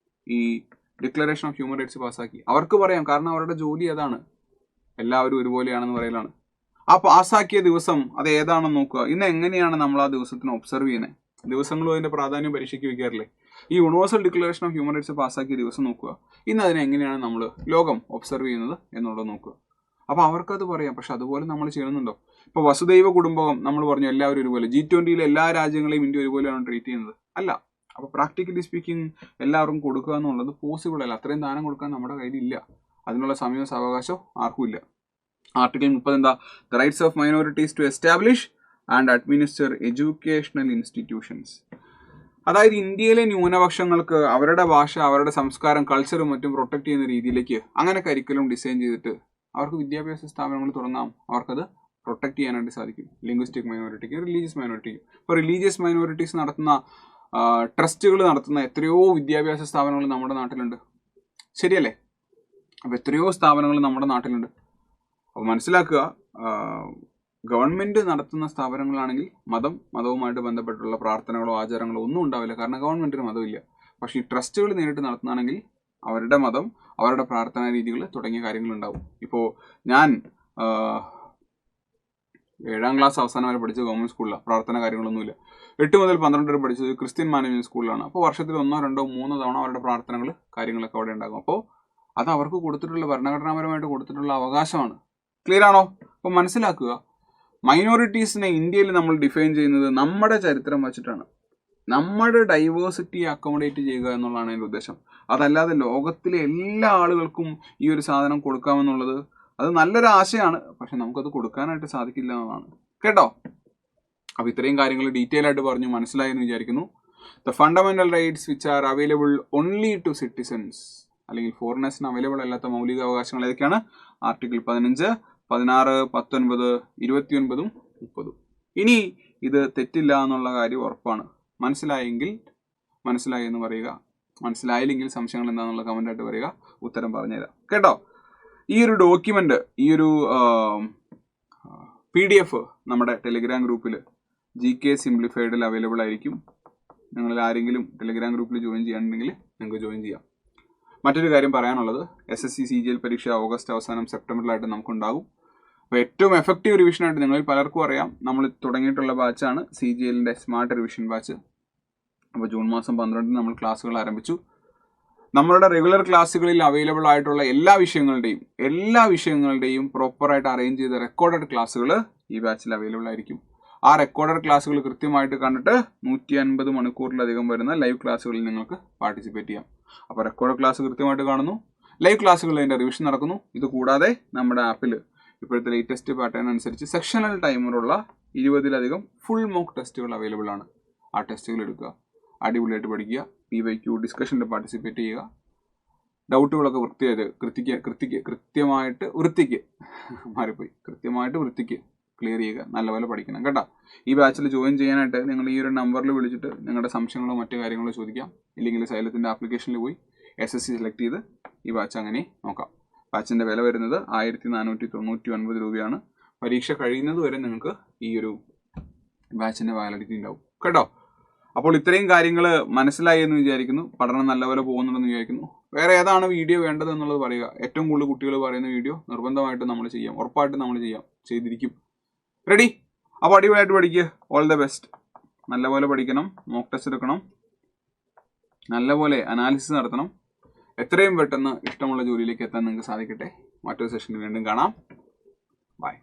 ഈ ഡിക്ലറേഷൻ ഓഫ് ഹ്യൂമൻ റൈറ്റ്സ് പാസ്സാക്കി. അവർക്ക് പറയാം, കാരണം അവരുടെ ജോലി അതാണ്, എല്ലാവരും ഒരുപോലെയാണെന്ന് പറയലാണ്. ആ പാസ്സാക്കിയ ദിവസം അത് ഏതാണെന്ന് നോക്കുക. ഇന്ന് എങ്ങനെയാണ് നമ്മൾ ആ ദിവസത്തിന് ഒബ്സർവ് ചെയ്യുന്നത്? ദിവസങ്ങളും അതിന്റെ പ്രാധാന്യം പരീക്ഷയ്ക്ക് വയ്ക്കാറില്ലേ? ഈ universal declaration of human rights പാസ്സാക്കിയ ദിവസം നോക്കുക. ഇന്ന് അതിനെ എങ്ങനെയാണ് നമ്മൾ ലോകം ഒബ്സർവ് ചെയ്യുന്നത് എന്നുള്ളത് നോക്കുക. അപ്പോൾ അവർക്കത് പറയാം. പക്ഷെ അതുപോലെ നമ്മൾ ചെയ്യുന്നുണ്ടോ? ഇപ്പോൾ വസുദൈവ കുടുംബകം നമ്മൾ പറഞ്ഞു എല്ലാവരും ഒരുപോലെ. G20 എല്ലാ രാജ്യങ്ങളെയും ഇന്ത്യ ഒരുപോലെയാണ് ട്രീറ്റ് ചെയ്യുന്നത്? അല്ല. അപ്പോൾ പ്രാക്ടിക്കലി സ്പീക്കിംഗ് എല്ലാവർക്കും കൊടുക്കുക എന്നുള്ളത് പോസിബിൾ അല്ല. അത്രയും ദാനം കൊടുക്കാൻ നമ്മുടെ കയ്യിലില്ല. അതിനുള്ള സമയവും സാവകാശവും ആർക്കും ഇല്ല. ആർട്ടിക്കിൾ 30 എന്താ? The rights of minorities to establish and administer educational institutions. അതായത് ഇന്ത്യയിലെ ന്യൂനപക്ഷങ്ങൾക്ക് അവരുടെ ഭാഷ, അവരുടെ സംസ്കാരം, കൾച്ചറും മറ്റും പ്രൊട്ടക്ട് ചെയ്യുന്ന രീതിയിലേക്ക് അങ്ങനെ കരിക്കുലം ഡിസൈൻ ചെയ്തിട്ട് അവർക്ക് വിദ്യാഭ്യാസ സ്ഥാപനങ്ങൾ തുടങ്ങാം. അവർക്കത് പ്രൊട്ടക്ട് ചെയ്യാനായിട്ട് സാധിക്കും. ലിംഗ്വിസ്റ്റിക് മൈനോറിറ്റിക്ക്, റിലീജിയസ് മൈനോറിറ്റിക്ക്. ഇപ്പോൾ റിലീജിയസ് മൈനോറിറ്റീസ് നടത്തുന്ന ട്രസ്റ്റുകൾ നടത്തുന്ന എത്രയോ വിദ്യാഭ്യാസ സ്ഥാപനങ്ങൾ നമ്മുടെ നാട്ടിലുണ്ട്. ശരിയല്ലേ? അപ്പോൾ എത്രയോ സ്ഥാപനങ്ങൾ നമ്മുടെ നാട്ടിലുണ്ട്. അപ്പോൾ മനസ്സിലാക്കുക, ഗവൺമെൻറ് നടത്തുന്ന സ്ഥാപനങ്ങളാണെങ്കിൽ മതവുമായിട്ട് ബന്ധപ്പെട്ടുള്ള പ്രാർത്ഥനകളോ ആചാരങ്ങളോ ഒന്നും ഉണ്ടാവില്ല. കാരണം ഗവൺമെൻറ്റിന് മതമില്ല. പക്ഷേ ഈ ട്രസ്റ്റുകൾ നേരിട്ട് നടത്തുകയാണെങ്കിൽ അവരുടെ മതം, അവരുടെ പ്രാർത്ഥനാ രീതികൾ തുടങ്ങിയ കാര്യങ്ങളുണ്ടാവും. ഇപ്പോൾ ഞാൻ 7ാം ക്ലാസ് അവസാനം വരെ പഠിച്ചത് ഗവൺമെൻറ് സ്കൂളിലാണ്. പ്രാർത്ഥന കാര്യങ്ങളൊന്നുമില്ല. 8 മുതൽ 12 വരെ പഠിച്ചത് ക്രിസ്ത്യൻ മാനേജ്മെൻറ്റ് സ്കൂളിലാണ്. അപ്പോൾ വർഷത്തിൽ 1, 2, 3 തവണ അവരുടെ പ്രാർത്ഥനകൾ കാര്യങ്ങളൊക്കെ അവിടെ ഉണ്ടാകും. അപ്പോൾ അത് അവർക്ക് കൊടുത്തിട്ടുള്ള ഭരണഘടനാപരമായിട്ട് കൊടുത്തിട്ടുള്ള അവകാശമാണ്. ക്ലിയർ ആണോ? അപ്പോൾ മനസ്സിലാക്കുക, മൈനോറിറ്റീസിനെ ഇന്ത്യയിൽ നമ്മൾ ഡിഫൈൻ ചെയ്യുന്നത് നമ്മുടെ ചരിത്രം വച്ചിട്ടാണ്. നമ്മുടെ ഡൈവേഴ്സിറ്റി അക്കോമഡേറ്റ് ചെയ്യുക എന്നുള്ളതാണ് അതിൻ്റെ ഉദ്ദേശം. അതല്ലാതെ ലോകത്തിലെ എല്ലാ ആളുകൾക്കും ഈ ഒരു സാധനം കൊടുക്കാമെന്നുള്ളത് അത് നല്ലൊരു ആശയമാണ്. പക്ഷെ നമുക്കത് കൊടുക്കാനായിട്ട് സാധിക്കില്ല എന്നതാണ്. കേട്ടോ? അപ്പോൾ ഇത്രയും കാര്യങ്ങൾ ഡീറ്റെയിൽ ആയിട്ട് പറഞ്ഞു മനസ്സിലായി എന്ന് വിചാരിക്കുന്നു. The fundamental rights which are available only to citizens, അല്ലെങ്കിൽ ഫോറിനേഴ്സിന് അവൈലബിൾ അല്ലാത്ത മൗലിക അവകാശങ്ങൾ ഏതൊക്കെയാണ്? ആർട്ടിക്കിൾ 15, 16, 19, 29, 30. ഇനി ഇത് തെറ്റില്ല എന്നുള്ള കാര്യം ഉറപ്പാണ്. മനസ്സിലായെങ്കിൽ മനസ്സിലായി എന്ന് പറയുക. മനസ്സിലായില്ലെങ്കിൽ സംശയങ്ങൾ എന്താണെന്നുള്ള കമൻ്റായിട്ട് പറയുക. ഉത്തരം പറഞ്ഞുതരാം. കേട്ടോ? ഈ ഒരു ഡോക്യുമെൻ്റ്, ഈ ഒരു PDF നമ്മുടെ ടെലിഗ്രാം ഗ്രൂപ്പിൽ GK സിംപ്ലിഫൈഡിൽ അവൈലബിൾ ആയിരിക്കും. നിങ്ങളിൽ ആരെങ്കിലും ടെലിഗ്രാം ഗ്രൂപ്പിൽ ജോയിൻ ചെയ്യാനുണ്ടെങ്കിൽ നിങ്ങൾക്ക് ജോയിൻ ചെയ്യാം. മറ്റൊരു കാര്യം പറയാനുള്ളത്, SSC CGL പരീക്ഷ ഓഗസ്റ്റ് അവസാനം സെപ്റ്റംബറിലായിട്ട് നമുക്കുണ്ടാകും. അപ്പോൾ ഏറ്റവും എഫക്റ്റീവ് റിവിഷനായിട്ട് നിങ്ങളിൽ പലർക്കും അറിയാം, നമ്മൾ തുടങ്ങിയിട്ടുള്ള ബാച്ചാണ് CGLൻ്റെ സ്മാർട്ട് റിവിഷൻ ബാച്ച്. അപ്പോൾ ജൂൺ മാസം 12 നമ്മൾ ക്ലാസ്സുകൾ ആരംഭിച്ചു. നമ്മളുടെ റെഗുലർ ക്ലാസ്സുകളിൽ അവൈലബിൾ ആയിട്ടുള്ള എല്ലാ വിഷയങ്ങളുടെയും പ്രോപ്പറായിട്ട് അറേഞ്ച് ചെയ്ത റെക്കോർഡഡ് ക്ലാസ്സുകൾ ഈ ബാച്ചിൽ അവൈലബിൾ ആയിരിക്കും. ആ റെക്കോർഡഡ് ക്ലാസ്സുകൾ കൃത്യമായിട്ട് കണ്ടിട്ട് 150 മണിക്കൂറിലധികം വരുന്ന ലൈവ് ക്ലാസ്സുകളിൽ നിങ്ങൾക്ക് പാർട്ടിസിപ്പേറ്റ് ചെയ്യാം. അപ്പോൾ റെക്കോർഡ് ക്ലാസ് കൃത്യമായിട്ട് കാണുന്നു, ലൈവ് ക്ലാസ്സുകളിൽ അതിൻ്റെ റിവിഷൻ നടക്കുന്നു. ഇത് കൂടാതെ നമ്മുടെ ആപ്പിൽ ഇപ്പോഴത്തെ ലേറ്റസ്റ്റ് പാറ്റേൺ അനുസരിച്ച് സെക്ഷണൽ ടൈമറുള്ള 20ലധികം ഫുൾ മോക്ക് ടെസ്റ്റുകൾ അവൈലബിൾ ആണ്. ആ ടെസ്റ്റുകൾ എടുക്കുക, അടിപൊളിയായിട്ട് പഠിക്കുക, PYQ ഡിസ്കഷനിൽ പാർട്ടിസിപ്പേറ്റ് ചെയ്യുക. ഡൗട്ടുകളൊക്കെ കൃത്യമായിട്ട് വൃത്തിക്ക് ക്ലിയർ ചെയ്യുക. നല്ലപോലെ പഠിക്കണം കേട്ടോ. ഈ ബാച്ചിൽ ജോയിൻ ചെയ്യാനായിട്ട് നിങ്ങൾ ഈ ഒരു നമ്പറിൽ വിളിച്ചിട്ട് നിങ്ങളുടെ സംശയങ്ങളോ മറ്റു കാര്യങ്ങളോ ചോദിക്കാം. ഇല്ലെങ്കിൽ സൈലത്തിൻ്റെ ആപ്ലിക്കേഷനിൽ പോയി SSC സെലക്ട് ചെയ്ത് ഈ ബാച്ച് അങ്ങനെ നോക്കാം. ബാച്ചിൻ്റെ വില വരുന്നത് 1499 രൂപയാണ്. പരീക്ഷ കഴിയുന്നത് വരെ നിങ്ങൾക്ക് ഈ ഒരു ബാച്ചിൻ്റെ വാലിഡിറ്റി ഉണ്ടാവും കേട്ടോ. അപ്പോൾ ഇത്രയും കാര്യങ്ങൾ മനസ്സിലായി എന്ന് വിചാരിക്കുന്നു. പഠനം നല്ലപോലെ പോകുന്നുണ്ടെന്ന് വിചാരിക്കുന്നു. വേറെ ഏതാണ് വീഡിയോ വേണ്ടത് എന്നുള്ളത് പറയുക. ഏറ്റവും കൂടുതൽ കുട്ടികൾ പറയുന്ന വീഡിയോ നിർബന്ധമായിട്ടും നമ്മൾ ചെയ്യാം, ഉറപ്പായിട്ടും നമ്മൾ ചെയ്തിരിക്കും. റെഡി? അപ്പോൾ അടിപൊളിയായിട്ട് പഠിക്കുക. All the best. നല്ലപോലെ പഠിക്കണം, മോക്ക് ടെസ്റ്റ് എടുക്കണം, നല്ലപോലെ അനാലിസിസ് നടത്തണം. എത്രയും പെട്ടെന്ന് ഇഷ്ടമുള്ള ജോലിയിലേക്ക് എത്താൻ നിങ്ങൾക്ക് സാധിക്കട്ടെ. മറ്റൊരു സെഷനിൽ വീണ്ടും കാണാം. ബൈ.